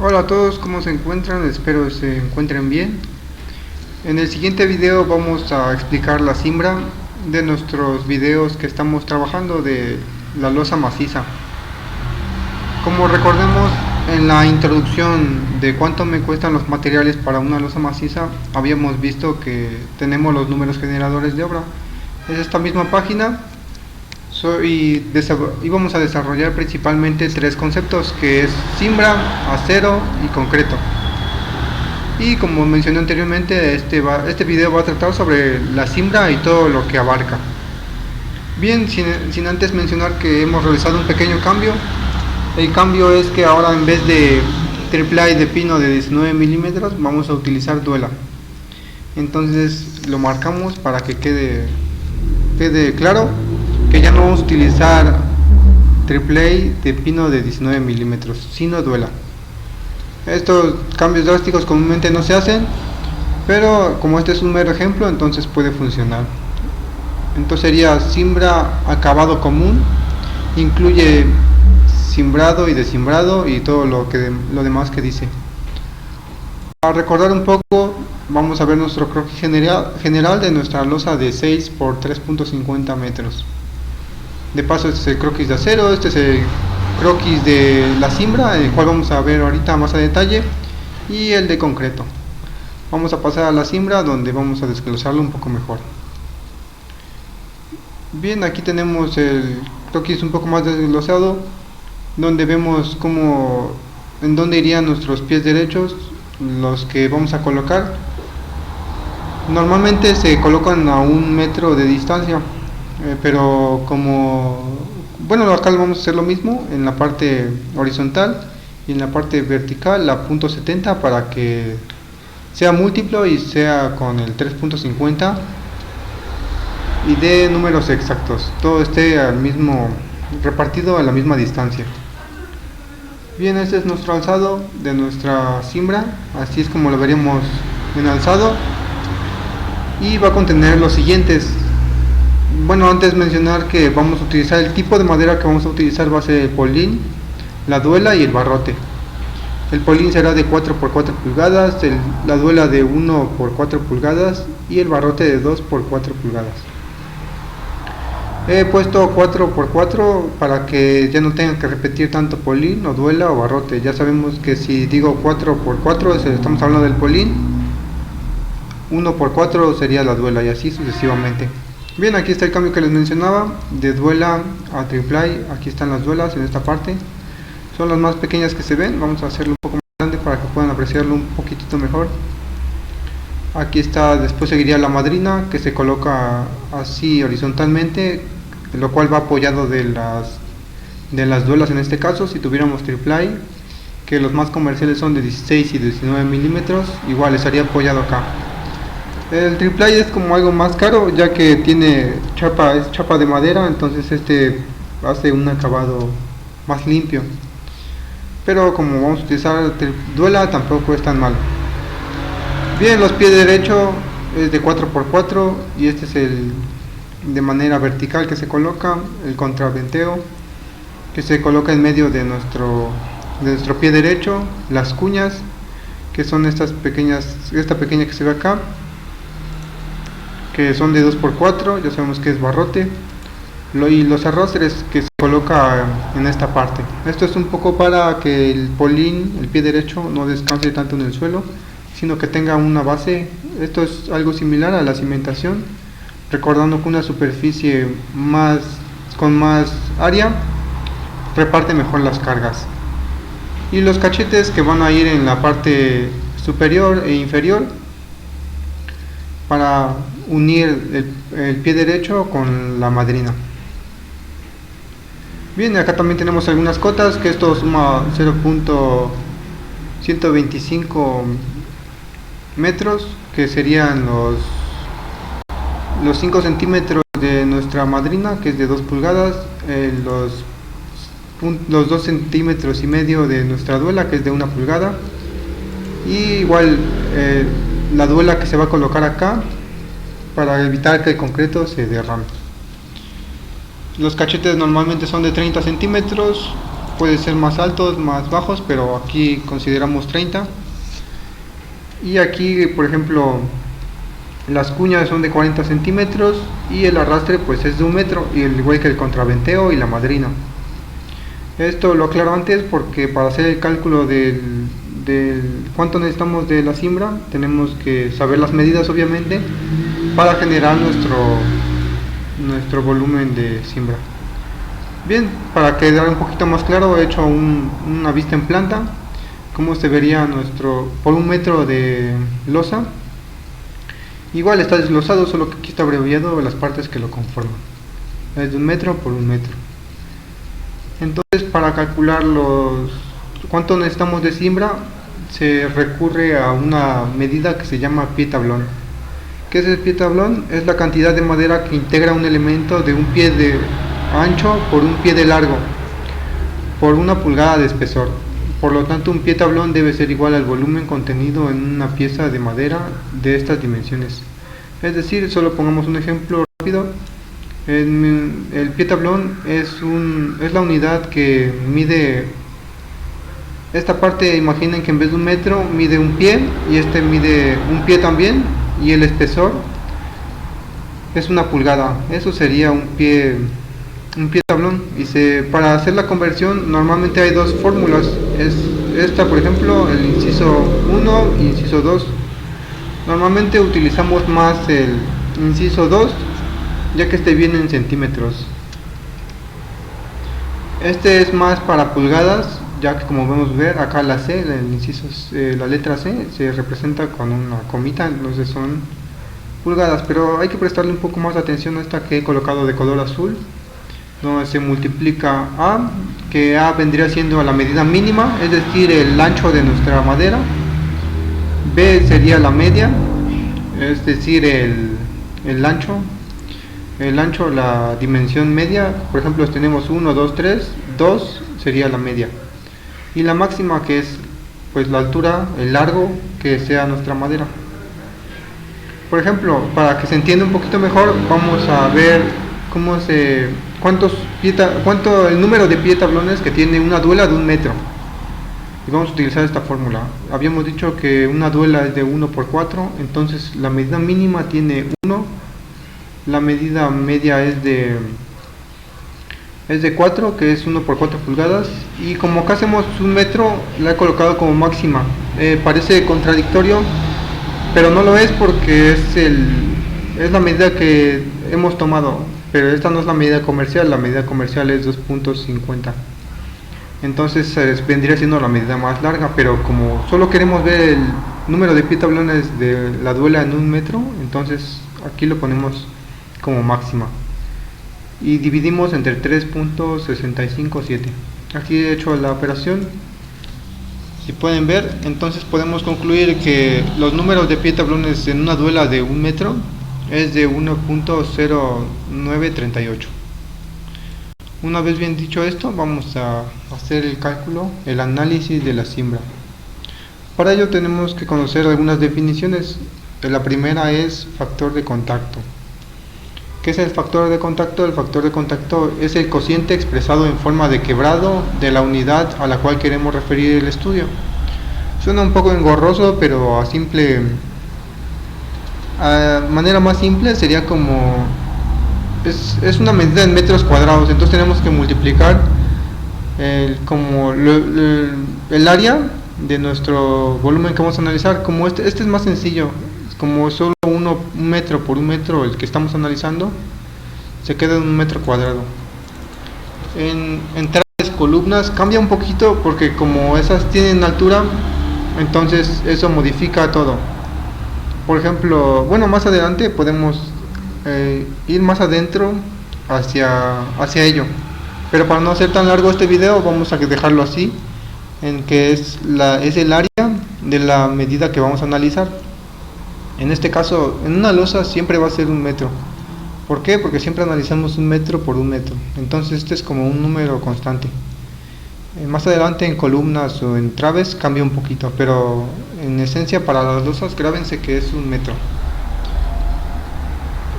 Hola a todos, ¿cómo se encuentran? Espero se encuentren bien. En el siguiente video vamos a explicar la siembra de nuestros videos que estamos trabajando de la losa maciza. Como recordemos, en la introducción de cuánto me cuestan los materiales para una losa maciza, habíamos visto que tenemos los números generadores de obra. Es esta misma página. Y vamos a desarrollar principalmente tres conceptos, que es siembra, acero y concreto. Y como mencioné anteriormente, este video va a tratar sobre la siembra y todo lo que abarca. Bien, sin antes mencionar que hemos realizado un pequeño cambio. El cambio es que ahora, en vez de AAA de pino de 19 milímetros, vamos a utilizar duela. Entonces lo marcamos para que quede claro que ya no vamos a utilizar AAA de pino de 19 milímetros, sino duela. Estos cambios drásticos comúnmente no se hacen, pero como este es un mero ejemplo, entonces puede funcionar. Entonces sería siembra acabado común, incluye simbrado y desimbrado y todo lo demás que dice. Para recordar un poco, vamos a ver nuestro croquis general de nuestra losa de 6 por 3.50 metros. De paso, este es el croquis de acero, este es el croquis de la siembra, el cual vamos a ver ahorita más a detalle, y el de concreto. Vamos a pasar a la siembra, donde vamos a desglosarlo un poco mejor. Bien, aquí tenemos el croquis un poco más desglosado, donde vemos en dónde irían nuestros pies derechos, los que vamos a colocar. Normalmente se colocan a 1 metro de distancia, pero bueno, acá vamos a hacer lo mismo en la parte horizontal y en la parte vertical a .70 para que sea múltiplo y sea con el 3.50 y de números exactos, todo esté repartido a la misma distancia. Bien, este es nuestro alzado de nuestra siembra, así es como lo veríamos en alzado, y va a contener los siguientes. Bueno, antes mencionar que vamos a utilizar el tipo de madera que vamos a utilizar va a ser el polín, la duela y el barrote. El polín será de 4 por 4 pulgadas, la duela de 1 por 4 pulgadas y el barrote de 2 por 4 pulgadas. He puesto 4 por 4 para que ya no tengan que repetir tanto polín o duela o barrote. Ya sabemos que si digo 4 por 4 estamos hablando del polín, 1 por 4 sería la duela y así sucesivamente. Bien, aquí está el cambio que les mencionaba, de duela a AAA. Aquí están las duelas en esta parte, son las más pequeñas que se ven. Vamos a hacerlo un poco más grande para que puedan apreciarlo un poquitito mejor. Aquí está, después seguiría la madrina, que se coloca así horizontalmente, lo cual va apoyado de las duelas. En este caso, si tuviéramos AAA, que los más comerciales son de 16 y 19 milímetros, igual estaría apoyado acá. El AAA es como algo más caro, ya que tiene es chapa de madera, entonces este hace un acabado más limpio. Pero como vamos a utilizar duela, tampoco es tan malo. Bien, los pies derecho es de 4 por 4 y este es el de manera vertical que se coloca, el contraventeo que se coloca en medio de nuestro pie derecho, las cuñas que son esta pequeña que se ve acá, que son de 2 por 4, ya sabemos que es barrote, y los arrastres que se coloca en esta parte. Esto es un poco para que el polín, el pie derecho, no descanse tanto en el suelo, sino que tenga una base. Esto es algo similar a la cimentación, recordando que una superficie con más área reparte mejor las cargas. Y los cachetes que van a ir en la parte superior e inferior para unir el pie derecho con la madrina. Bien, acá también tenemos algunas cotas, que esto suma 0.125 metros, que serían los 5 centímetros de nuestra madrina, que es de 2 pulgadas, los 2 centímetros y medio de nuestra duela, que es de 1 pulgada, y igual la duela que se va a colocar acá para evitar que el concreto se derrame. Los cachetes normalmente son de 30 centímetros puede ser más altos, más bajos, pero aquí consideramos 30. Y aquí, por ejemplo, las cuñas son de 40 centímetros y el arrastre pues es de 1 metro, y igual que el contraventeo y la madrina. Esto lo aclaro antes porque para hacer el cálculo del cuánto necesitamos de la cimbra tenemos que saber las medidas, obviamente, para generar nuestro volumen de cimbra. Bien, para quedar un poquito más claro, he hecho una vista en planta, cómo se vería por 1 metro de losa. Igual está desglosado, solo que aquí está abreviado las partes que lo conforman. Es de 1 metro por 1 metro. Entonces, para calcular cuánto necesitamos de cimbra, se recurre a una medida que se llama pie tablón. ¿Qué es el pie tablón? Es la cantidad de madera que integra un elemento de 1 pie de ancho por 1 pie de largo por 1 pulgada de espesor. Por lo tanto, un pie tablón debe ser igual al volumen contenido en una pieza de madera de estas dimensiones. Es decir, solo pongamos un ejemplo rápido. El pie tablón es la unidad que mide esta parte. Imaginen que en vez de 1 metro mide 1 pie, y este mide 1 pie también, y el espesor es 1 pulgada. Eso sería un pie tablón. Y para hacer la conversión normalmente hay 2 fórmulas. Es esta, por ejemplo, el inciso 1 y inciso 2. Normalmente utilizamos más el inciso 2, ya que este viene en centímetros. Este es más para pulgadas, ya que, como podemos ver acá, la C, la letra C se representa con una comita, entonces son pulgadas. Pero hay que prestarle un poco más de atención a esta que he colocado de color azul, donde se multiplica A, que A vendría siendo la medida mínima, es decir, el ancho de nuestra madera. B sería la media, es decir, el ancho, la dimensión media. Por ejemplo, tenemos 1, 2, 3, 2 sería la media, y la máxima, que es pues la altura, el largo que sea nuestra madera. Por ejemplo, para que se entienda un poquito mejor, vamos a ver el número de pie tablones que tiene una duela de 1 metro, y vamos a utilizar esta fórmula. Habíamos dicho que una duela es de 1 por 4, entonces la medida mínima tiene 1, la medida media es de 4, que es 1 por 4 pulgadas, y como acá hacemos 1 metro, la he colocado como máxima. Parece contradictorio, pero no lo es, porque es la medida que hemos tomado, pero esta no es la medida comercial. La medida comercial es 2.50, entonces vendría siendo la medida más larga. Pero como solo queremos ver el número de pie tablones de la duela en 1 metro, entonces aquí lo ponemos como máxima y dividimos entre 3.657. Aquí he hecho la operación, si pueden ver. Entonces podemos concluir que los números de pie tablones en una duela de 1 metro es de 1.0938. Una vez bien dicho esto, vamos a hacer el cálculo, el análisis de la cimbra. Para ello tenemos que conocer algunas definiciones. La primera es factor de contacto. ¿Qué es el factor de contacto? El factor de contacto es el cociente expresado en forma de quebrado de la unidad a la cual queremos referir el estudio. Suena un poco engorroso, pero a manera más simple sería como es una medida en metros cuadrados. Entonces tenemos que multiplicar el área de nuestro volumen que vamos a analizar. Como este es más sencillo, como solo 1 metro por 1 metro el que estamos analizando, se queda en 1 metro cuadrado. En entradas, columnas cambia un poquito, porque como esas tienen altura, entonces eso modifica todo. Por ejemplo, bueno, más adelante podemos ir más adentro hacia ello, pero para no hacer tan largo este video, vamos a dejarlo así, en que es el área de la medida que vamos a analizar. En este caso, en una losa siempre va a ser 1 metro. ¿Por qué? Porque siempre analizamos 1 metro por 1 metro. Entonces este es como un número constante. Más adelante en columnas o en traves cambia un poquito, pero en esencia para las losas grábense que es 1 metro.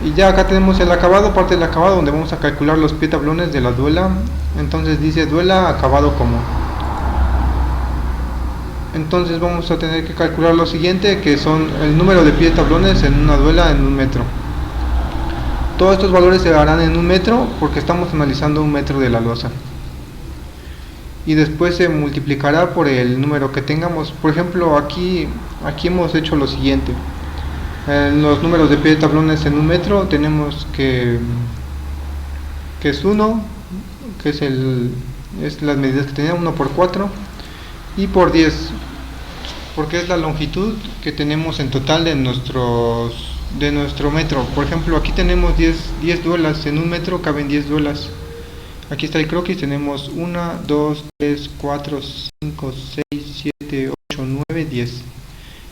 Y ya acá tenemos el acabado, parte del acabado, donde vamos a calcular los pie tablones de la duela. Entonces dice duela acabado común. Entonces vamos a tener que calcular lo siguiente, que son el número de pie tablones en una duela en un metro. Todos estos valores se darán en un metro porque estamos analizando un metro de la losa. Y después se multiplicará por el número que tengamos. Por ejemplo, aquí hemos hecho lo siguiente. Los números de pie de tablones en un metro tenemos que es 1, que es las medidas que tenía, 1 por 4, y por 10, porque es la longitud que tenemos en total de nuestro metro. Por ejemplo, aquí tenemos 10 duelas, en un metro caben 10 duelas. Aquí está el croquis, tenemos 1, 2, 3, 4, 5, 6, 7, 8, 9, 10.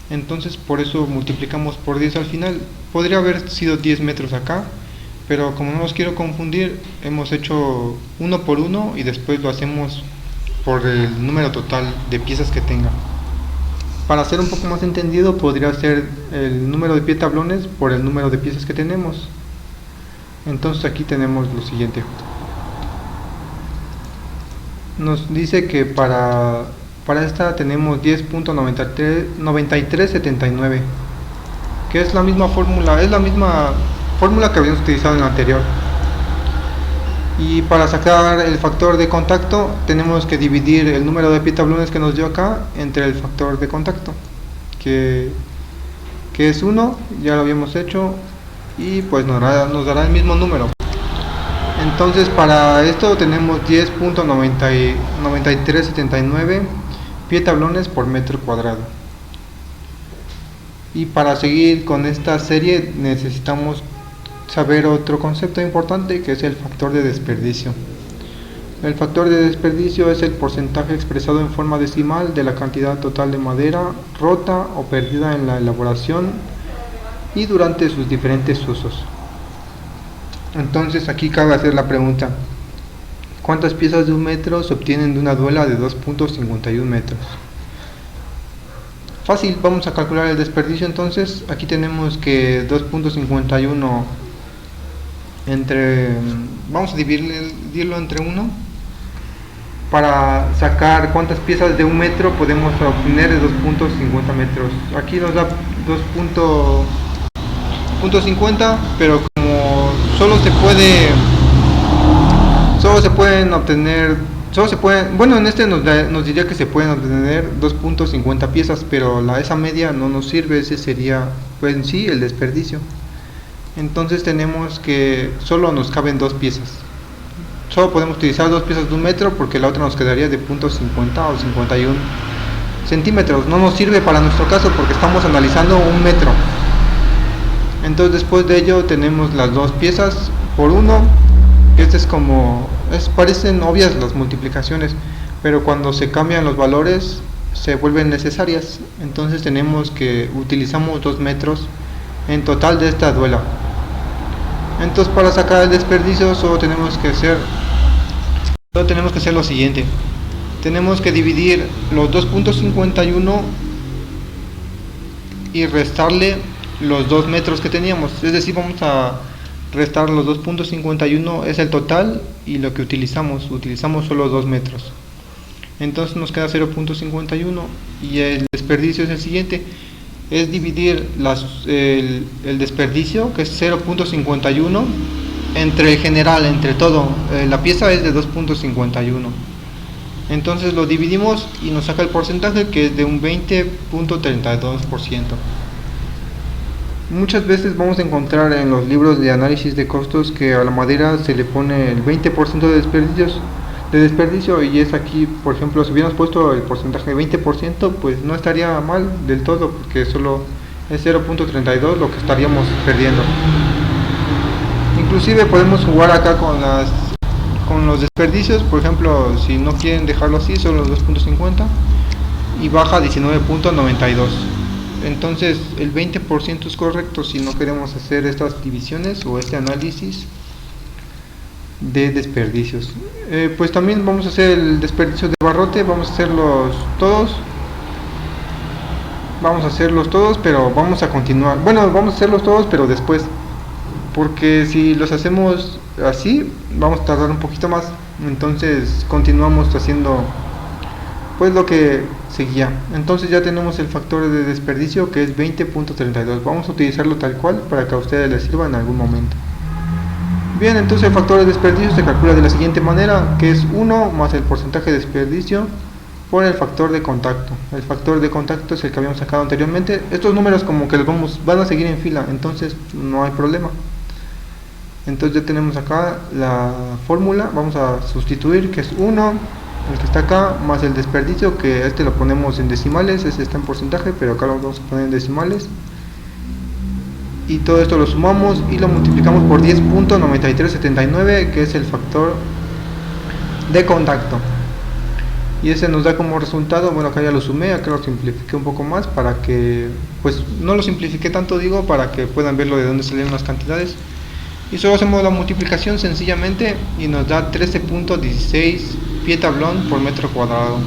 Entonces por eso multiplicamos por 10 al final. Podría haber sido 10 metros acá, pero como no los quiero confundir, hemos hecho 1 por 1 y después lo hacemos por el número total de piezas que tenga. Para hacer un poco más entendido, podría ser el número de pie tablones por el número de piezas que tenemos. Entonces aquí tenemos lo siguiente. Nos dice que para esta tenemos 10.9379, que es la misma fórmula, que habíamos utilizado en la anterior. Y para sacar el factor de contacto tenemos que dividir el número de pie tablones que nos dio acá entre el factor de contacto, que es 1, ya lo habíamos hecho, y pues nos dará el mismo número. Entonces para esto tenemos 10.9379 pie tablones por metro cuadrado. Y para seguir con esta serie necesitamos saber otro concepto importante, que es el factor de desperdicio. El factor de desperdicio es el porcentaje expresado en forma decimal de la cantidad total de madera rota o perdida en la elaboración y durante sus diferentes usos. Entonces aquí cabe hacer la pregunta: ¿cuántas piezas de un metro se obtienen de una duela de 2.51 metros? Fácil, vamos a calcular el desperdicio. Entonces aquí tenemos que 2.51 vamos a dividirlo entre 1 para sacar cuántas piezas de un metro podemos obtener de 2.50 metros. Aquí nos da 2.50, pero como solo se pueden obtener, bueno, en este nos diría que se pueden obtener 2.50 piezas, pero esa media no nos sirve. Ese sería pues en sí el desperdicio. Entonces tenemos que solo nos caben 2 piezas. Solo podemos utilizar 2 piezas de un metro porque la otra nos quedaría de 0.50 o 51 centímetros. No nos sirve para nuestro caso porque estamos analizando un metro. Entonces después de ello tenemos las 2 piezas por 1. Parecen obvias las multiplicaciones, pero cuando se cambian los valores se vuelven necesarias. Entonces tenemos que utilizamos 2 metros en total de esta duela. Entonces para sacar el desperdicio solo tenemos que hacer lo siguiente. Tenemos que dividir los 2.51 y restarle los 2 metros que teníamos. Es decir, vamos a restar los 2.51, es el total, y lo que utilizamos solo 2 metros. Entonces nos queda 0.51 y el desperdicio es el siguiente. Es dividir el desperdicio, que es 0.51, entre el general, entre todo. La pieza es de 2.51. Entonces lo dividimos y nos saca el porcentaje, que es de un 20.32%. Muchas veces vamos a encontrar en los libros de análisis de costos que a la madera se le pone el 20% de desperdicio, y es aquí, por ejemplo, si hubiéramos puesto el porcentaje de 20%, pues no estaría mal del todo, porque solo es 0.32 lo que estaríamos perdiendo. Inclusive podemos jugar acá con los desperdicios. Por ejemplo, si no quieren dejarlo así, solo los 2.50, y baja 19.92. Entonces el 20% es correcto si no queremos hacer estas divisiones o este análisis de desperdicios. Pues también vamos a hacer el desperdicio de barrote. Vamos a hacerlos todos, pero vamos a continuar. Bueno, vamos a hacerlos todos, pero después. porque si los hacemos así vamos a tardar un poquito más. Entonces continuamos haciendo pues lo que seguía. Entonces ya tenemos el factor de desperdicio, que es 20.32. Vamos a utilizarlo tal cual para que a ustedes les sirva en algún momento. Bien, entonces el factor de desperdicio se calcula de la siguiente manera, que es 1 más el porcentaje de desperdicio por el factor de contacto. El factor de contacto es el que habíamos sacado anteriormente. Estos números como que los van a seguir en fila, entonces no hay problema. Entonces ya tenemos acá la fórmula. Vamos a sustituir, que es 1, el que está acá, más el desperdicio, que este lo ponemos en decimales, este está en porcentaje, pero acá lo vamos a poner en decimales. Y todo esto lo sumamos y lo multiplicamos por 10.9379, que es el factor de contacto. Y ese nos da como resultado, bueno, acá ya lo sumé, acá lo simplifiqué un poco más para que, pues no lo simplifiqué tanto, digo, para que puedan verlo de dónde salieron las cantidades. Y solo hacemos la multiplicación sencillamente y nos da 13.16 pie tablón por metro cuadrado.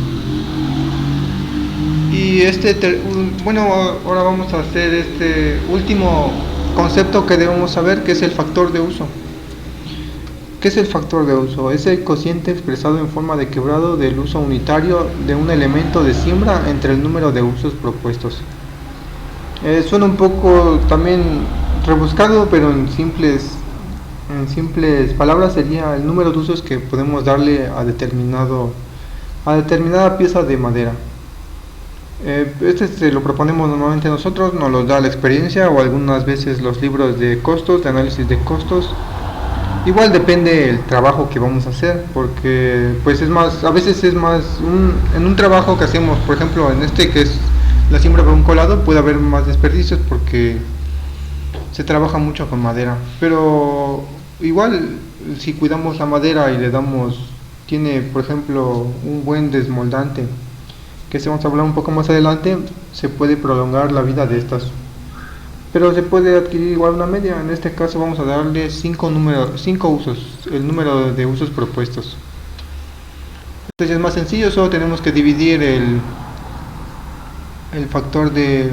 Y bueno, ahora vamos a hacer este último concepto que debemos saber, que es el factor de uso. ¿Qué es el factor de uso? Es el cociente expresado en forma de quebrado del uso unitario de un elemento de siembra entre el número de usos propuestos. Suena un poco también rebuscado, pero en simples palabras sería el número de usos que podemos darle a determinada pieza de madera. Este se lo proponemos normalmente nosotros, nos lo da la experiencia o algunas veces los libros de costos, de análisis de costos. Igual depende el trabajo que vamos a hacer, porque pues a veces es más en un trabajo que hacemos, por ejemplo en este que es la siembra por un colado, puede haber más desperdicios porque se trabaja mucho con madera, pero igual si cuidamos la madera y tiene por ejemplo un buen desmoldante, que se vamos a hablar un poco más adelante, se puede prolongar la vida de estas, pero se puede adquirir igual una media. En este caso vamos a darle 5 usos, el número de usos propuestos. Entonces es más sencillo, solo tenemos que dividir el factor de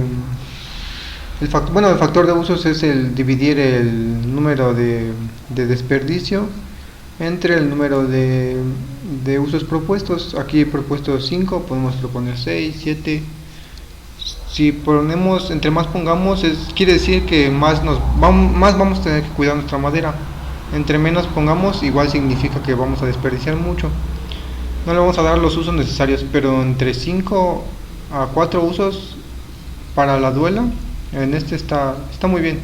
el factor de usos es dividir el número de desperdicio entre el número de usos propuestos. Aquí he propuesto 5, podemos proponer 6, 7. Si ponemos, entre más pongamos, quiere decir que más vamos a tener que cuidar nuestra madera. Entre menos pongamos, igual significa que vamos a desperdiciar mucho. No le vamos a dar los usos necesarios, pero entre 5 a 4 usos para la duela, en este está muy bien.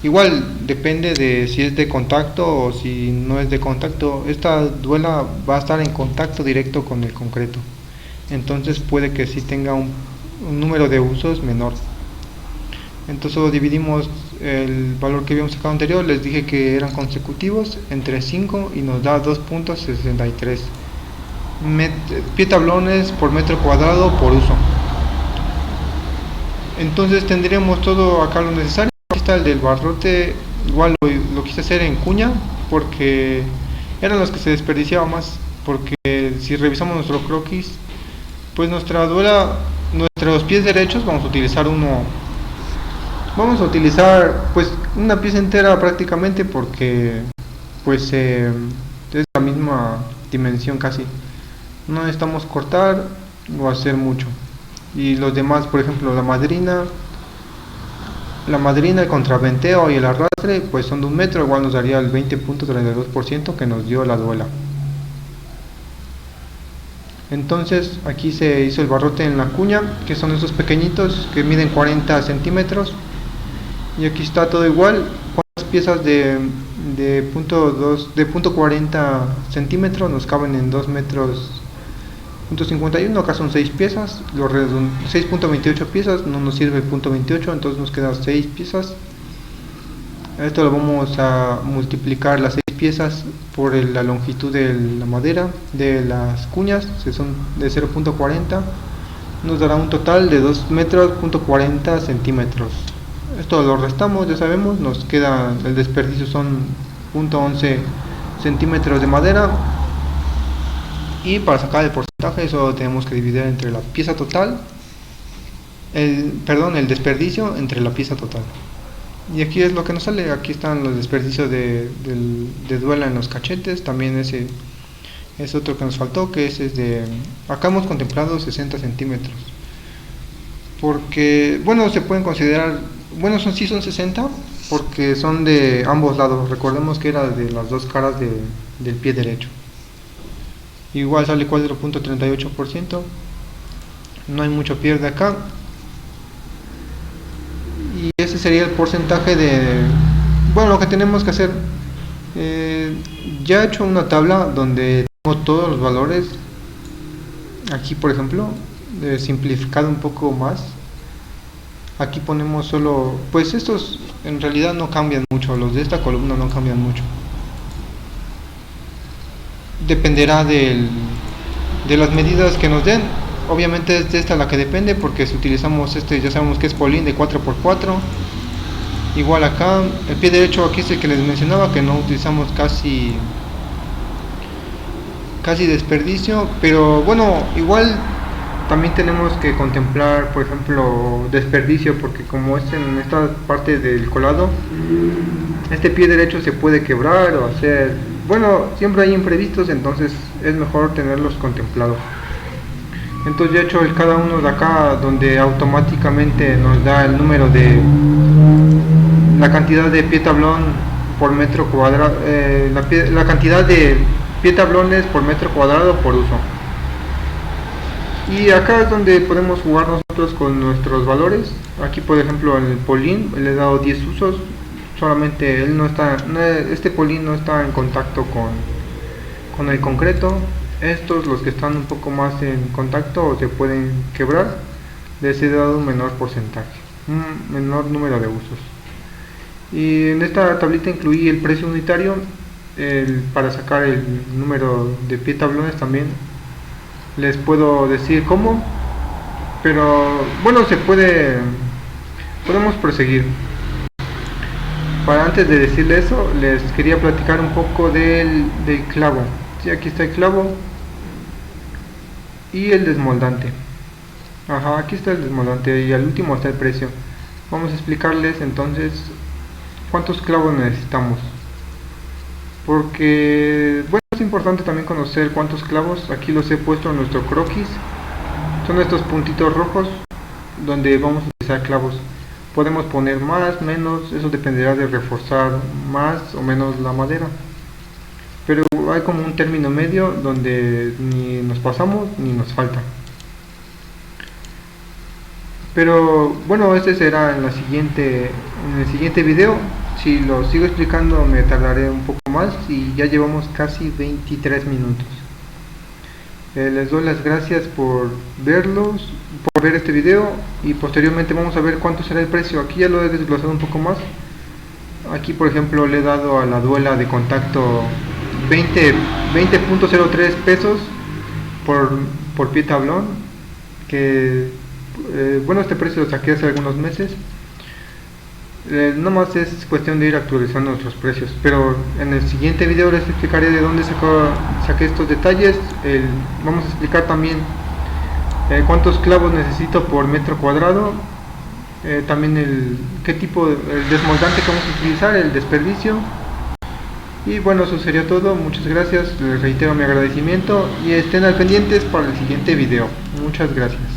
Igual depende de si es de contacto o si no es de contacto. Esta duela va a estar en contacto directo con el concreto, entonces puede que sí tenga un número de usos menor. Entonces solo dividimos el valor que habíamos sacado anterior, les dije que eran consecutivos, entre 5 y nos da 2.63 pie tablones por metro cuadrado por uso. Entonces tendríamos todo acá lo necesario. Aquí está el del barrote, igual lo quise hacer en cuña porque eran los que se desperdiciaban más, porque si revisamos nuestro croquis, pues nuestros pies derechos vamos a utilizar pues una pieza entera prácticamente, porque pues es la misma dimensión casi, no necesitamos cortar o hacer mucho. Y los demás, por ejemplo la madrina, el contraventeo y el arrastre, pues son de 1 metro, igual nos daría el 20.32% que nos dio la duela. Entonces aquí se hizo el barrote en la cuña, que son esos pequeñitos que miden 40 centímetros, y aquí está todo igual. Cuántas piezas de punto 40 centímetros nos caben en 2 metros .51, acá son 6 piezas, 6.28 piezas, no nos sirve el punto 28, entonces nos quedan 6 piezas. Esto lo vamos a multiplicar las 6 piezas por la longitud de la madera de las cuñas, que son de 0.40, nos dará un total de 2 metros .40 centímetros. Esto lo restamos, ya sabemos, nos queda el desperdicio, son 0.11 centímetros de madera. Y para sacar el porcentaje solo tenemos que dividir entre la pieza total, el desperdicio entre la pieza total. Y aquí es lo que nos sale. Aquí están los desperdicios de duela en los cachetes. También ese es otro que nos faltó, que ese es de... Acá hemos contemplado 60 centímetros. Porque, bueno, se pueden considerar... Bueno, sí son 60 porque son de ambos lados. Recordemos que era de las dos caras del pie derecho. Igual sale 4.38%. No hay mucho pierde acá. Y ese sería el porcentaje de... Bueno, lo que tenemos que hacer... ya he hecho una tabla donde tengo todos los valores. Aquí, por ejemplo, simplificado un poco más. Aquí ponemos solo... Pues estos en realidad no cambian mucho. Los de esta columna no cambian mucho. Dependerá de las medidas que nos den. Obviamente es de esta la que depende, porque si utilizamos ya sabemos que es Polín de 4x4. Igual acá, el pie derecho aquí es el que les mencionaba, que no utilizamos casi desperdicio, pero bueno, igual también tenemos que contemplar, por ejemplo, desperdicio, porque como es en esta parte del colado, este pie derecho se puede quebrar o hacer, bueno, siempre hay imprevistos, entonces es mejor tenerlos contemplados. Entonces ya he hecho cada uno de acá, donde automáticamente nos da el número de la cantidad de pie tablón por metro cuadrado, la cantidad de pie tablones por metro cuadrado por uso. Y acá es donde podemos jugar nosotros con nuestros valores. Aquí, por ejemplo, en el Polín le he dado 10 usos. Solamente este Polín no está en contacto con el concreto. Estos, los que están un poco más en contacto o se pueden quebrar, les he dado un menor porcentaje, un menor número de usos. Y en esta tablita incluí el precio unitario para sacar el número de pie tablones. También les puedo decir cómo, pero bueno, podemos proseguir. Para antes de decirle eso, les quería platicar un poco del clavo. Sí, aquí está el clavo y el desmoldante. Ajá, aquí está el desmoldante y al último está el precio. Vamos a explicarles entonces cuántos clavos necesitamos, porque bueno, es importante también conocer cuántos clavos. Aquí los he puesto en nuestro croquis. Son estos puntitos rojos donde vamos a utilizar clavos. Podemos poner más, menos, eso dependerá de reforzar más o menos la madera, pero hay como un término medio donde ni nos pasamos ni nos falta. Pero bueno, este será en el siguiente video. Si lo sigo explicando me tardaré un poco más y ya llevamos casi 23 minutos. Les doy las gracias por ver este video, y posteriormente vamos a ver cuánto será el precio. Aquí ya lo he desglosado un poco más. Aquí, por ejemplo, le he dado a la duela de contacto 20.03 pesos por pie tablón, que bueno, este precio lo saqué hace algunos meses. Nada más es cuestión de ir actualizando nuestros precios, pero en el siguiente video les explicaré de dónde saqué estos detalles. Vamos a explicar también cuántos clavos necesito por metro cuadrado, también qué tipo el desmoldante que vamos a utilizar, el desperdicio. Y bueno, eso sería todo. Muchas gracias, les reitero mi agradecimiento y estén al pendientes para el siguiente video. Muchas gracias.